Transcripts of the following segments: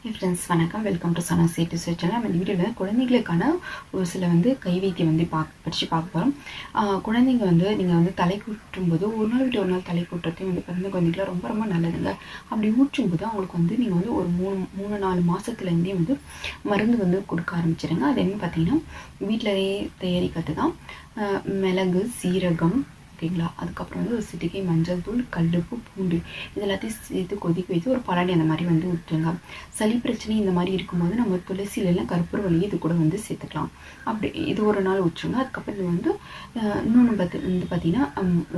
Hey friends, வணக்கம். Welcome to Sana Settu channel. நம்ம இந்த வீடியோவில் குழந்தைகளுக்கான ஒரு சில கைவைத்தியம் படித்து பார்க்க போகிறோம். குழந்தைங்க நீங்கள் தலை கூட்டும்போது ஒரு நாள் விட்டு ஒரு நாள் தலை கூட்டுறதையும் பிறந்த குழந்தைகளை ரொம்ப ரொம்ப நல்லதுங்க. அப்படி ஊற்றும்போது அவங்களுக்கு நீங்கள் ஒரு 3-4 மாதத்துலேருந்தே மருந்து கொடுக்க ஆரம்பிச்சிடுங்க. அது என்ன பார்த்தீங்கன்னா வீட்டிலேயே தயாரிக்கிறது தான். மிளகு, சீரகம், ஓகேங்களா. அதுக்கப்புறம் ஒரு சிட்டிகை மஞ்சள் தூள், கல்லுப்பு, பூண்டு இது எல்லாத்தையும் சேர்த்து கொதிக்க வைத்து ஒரு பலனி அந்த மாதிரி ஊற்றுங்க. சளி பிரச்சனை இந்த மாதிரி இருக்கும்போது நம்ம துளசியிலலாம் கற்பூரவள்ளி இது கூட சேர்த்துக்கலாம். அப்படி இது ஒரு நாள் ஊற்றுங்க. அதுக்கப்புறம் இது இன்னொன்று பார்த்தீங்கன்னா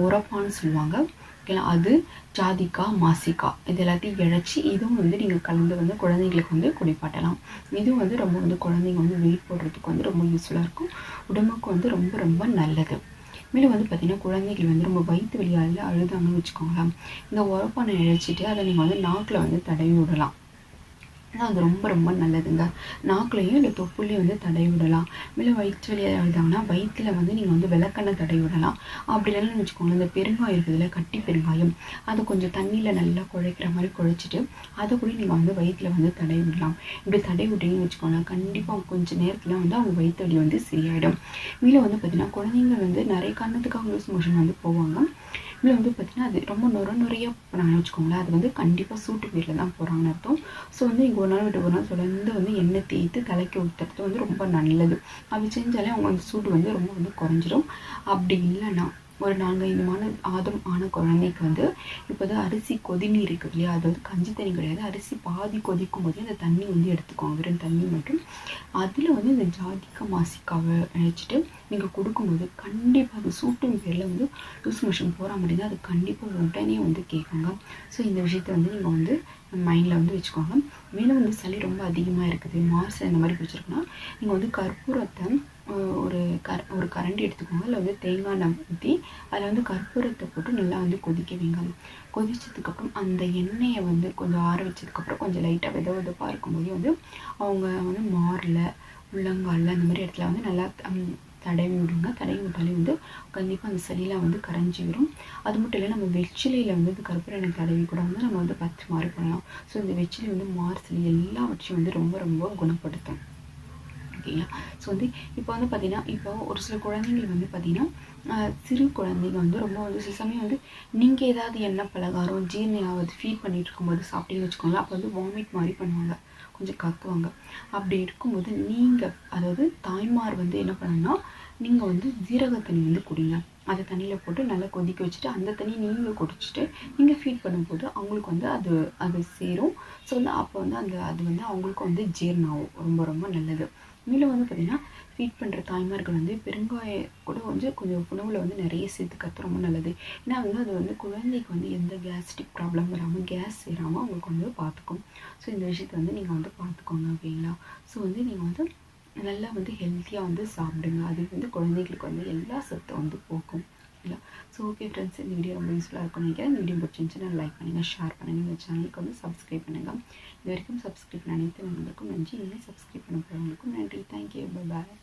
உரப்பான்னு சொல்லுவாங்க, ஓகேங்களா. அது ஜாதிக்காய், மாசிக்காய் இது எல்லாத்தையும் இழைச்சி இதுவும் நீங்கள் கலந்து குழந்தைங்களுக்கு குடிப்பாட்டலாம். இதுவும் ரொம்ப குழந்தைங்க வெயிட் போடுறதுக்கு ரொம்ப யூஸ்ஃபுல்லாக இருக்கும். உடம்புக்கு ரொம்ப ரொம்ப நல்லது. மேலும் பார்த்தீங்கன்னா குழந்தைகள் ரொம்ப வயிற்று வலியால் அழுதாங்கன்னு வச்சுக்கோங்களேன், இந்த உரப்பானை இழைச்சிட்டு அதை நீங்கள் நாக்கில் தடவி விடலாம். அது ரொம்ப ரொம்ப நல்லதுங்க. நாக்குலையும் இல்லை தொப்புலையும் தடவி விடலாம். மேலும் வயிற்று வலி அழுதாங்கன்னா வயிற்றில் நீங்கள் விளக்கெண்ணெய் தடவி விடலாம். அப்படி இல்லைன்னு வச்சுக்கோங்களேன், இந்த பெருங்காயம் இருக்குதுல்ல, கட்டி பெருங்காயம், அதை கொஞ்சம் தண்ணியில் நல்லா குழைக்கிற மாதிரி குழைச்சிட்டு அதை கூட நீங்கள் வயிற்றில் தடவி விடலாம். இப்படி தடவி விட்டீங்கன்னு வச்சுக்கோங்களேன், கண்டிப்பாக கொஞ்சம் நேரத்தில் அவங்க வயிற்று வலி சரியாயிடும். மேலும் பார்த்தீங்கன்னா குழந்தைங்க நிறைய காரணத்துக்காக லூஸ் மோஷன் போவாங்க. இதில் பார்த்தீங்கன்னா அது ரொம்ப நுரையாக போனாங்கன்னு வச்சுக்கோங்களேன், அது கண்டிப்பாக சூட்டு பேரில் தான் போகிறாங்கன்னு அர்த்தம். ஸோ இங்கே ஒரு நாள் விட்டு ஒரு நாள் தொடர்ந்து எண்ணெய் தேய்த்து தலைக்கு ஊற்றுறது ரொம்ப நல்லது. அப்படி செஞ்சாலே அவங்க சூடு ரொம்ப குறைஞ்சிடும். அப்படி இல்லைன்னா ஒரு 4-5 மாதம் ஆன குழந்தைக்கு இப்போ அரிசி கொதிநீர் இருக்குது இல்லையா, அதாவது கஞ்சி தண்ணி கிடையாது, அரிசி பாதி கொதிக்கும் போதே அந்த தண்ணி எடுத்துக்கோங்க, வெறும் தண்ணி மட்டும். அதில் இந்த ஜாதிக்காய், மாசிக்காவை நினச்சிட்டு நீங்கள் கொடுக்கும்போது கண்டிப்பாக அது சூட்டின் பேரில் லூஸ் மோஷன் போகிற மாதிரி தான் அது கண்டிப்பாக உடனே கேட்குங்க. ஸோ இந்த விஷயத்தை நீங்கள் மைண்டில் வச்சுக்கோங்க. மேலும் சளி ரொம்ப அதிகமாக இருக்குது, மார்ஸ் இந்த மாதிரி பிடிச்சிருக்குன்னா நீங்கள் கற்பூரத்தை ஒரு கரண்டி எடுத்துக்கோங்க. அதில் தேங்காய் எண்ணெய் ஊற்றி அதில் கற்பூரத்தை போட்டு நல்லா கொதிக்க வைங்க. கொதிச்சதுக்கப்புறம் அந்த எண்ணெயை கொஞ்சம் ஆற வச்சதுக்கப்புறம் கொஞ்சம் லைட்டாக வெதப்பாக இருக்கும்போது அவங்க மாரில், உள்ளங்காலில் அந்த மாதிரி இடத்துல நல்லா தடவி விடுங்க. தடவி விட்டாலே கண்டிப்பாக அந்த சளியெலாம் கரைஞ்சி வரும். அது மட்டும் இல்லை, நம்ம வெற்றிலையில் கற்பூர எண்ணெய் தடவி கூட நம்ம பச்சை மாறி பண்ணலாம். ஸோ இந்த வெற்றிலை மார் சளி எல்லாவற்றையும் ரொம்ப ரொம்ப குணப்படுத்தும், ஓகேங்களா. ஸோ இப்போ பார்த்தீங்கன்னா இப்போ ஒரு சில குழந்தைங்கள் பார்த்தீங்கன்னா சிறு குழந்தைங்க ரொம்ப சில சமயம் நீங்கள் ஏதாவது எண்ணெய் பலகாரம் ஜீர்ணியாவது ஃபீட் பண்ணிட்டு இருக்கும்போது சாப்பிட்டீங்கன்னு வச்சுக்கோங்களேன், அப்போ வாமிட் மாதிரி பண்ணுவாங்க, கொஞ்சம் கத்துவாங்க. அப்படி இருக்கும்போது நீங்கள் அதாவது தாய்மார் என்ன பண்ணணும்னா நீங்கள் ஜீரக தண்ணி குடிங்க. அதை தண்ணியில் போட்டு நல்லா கொதிக்க வச்சுட்டு அந்த தண்ணி நீங்கள் குடிச்சிட்டு நீங்கள் ஃபீட் பண்ணும்போது அவங்களுக்கு அது அது சேரும். ஸோ அப்போ அந்த அது அவங்களுக்கு ஜீரணம் ஆகும், ரொம்ப ரொம்ப நல்லது. மேலும் பார்த்தீங்கன்னா ஃபீட் பண்ணுற தாய்மார்கள் பெருங்காய கூட கொஞ்சம் உணவில் நிறைய சேர்த்துக்கிறது ரொம்ப நல்லது. ஏன்னா அது குழந்தைக்கு எந்த கேஸ்ட்ரிக் ப்ராப்ளம் வராமல், கேஸ் சேராமல் அவங்களுக்கு பார்த்துக்கும். ஸோ இந்த விஷயத்தை நீங்கள் பார்த்துக்கோங்க, ஓகேங்களா. ஸோ நீங்கள் நல்லா ஹெல்த்தியாக சாப்பிடுங்க. அது குழந்தைகளுக்கு எல்லா சத்தும் போக்கும், இல்லை. ஸோ ஓகே ஃப்ரெண்ட்ஸ், இந்த வீடியோ ரொம்ப யூஸ்ஃபுல்லாக இருக்கும்னு நினைக்கிறேன். இந்த வீடியோ பிடிச்சிருந்துச்சுன்னா லைக் பண்ணுங்கள், ஷேர் பண்ணுங்கள், இந்த சேனலுக்கு சப்ஸ்கிரைப் பண்ணுங்கள். இது வரைக்கும் சப்ஸ்கிரைப் பண்ண அனைத்து நண்பர்களுக்கும் நன்றி. இன்னும் சப்ஸ்கிரைப் பண்ண போகிறவங்களுக்கும் நன்றி. Thank you, bye bye.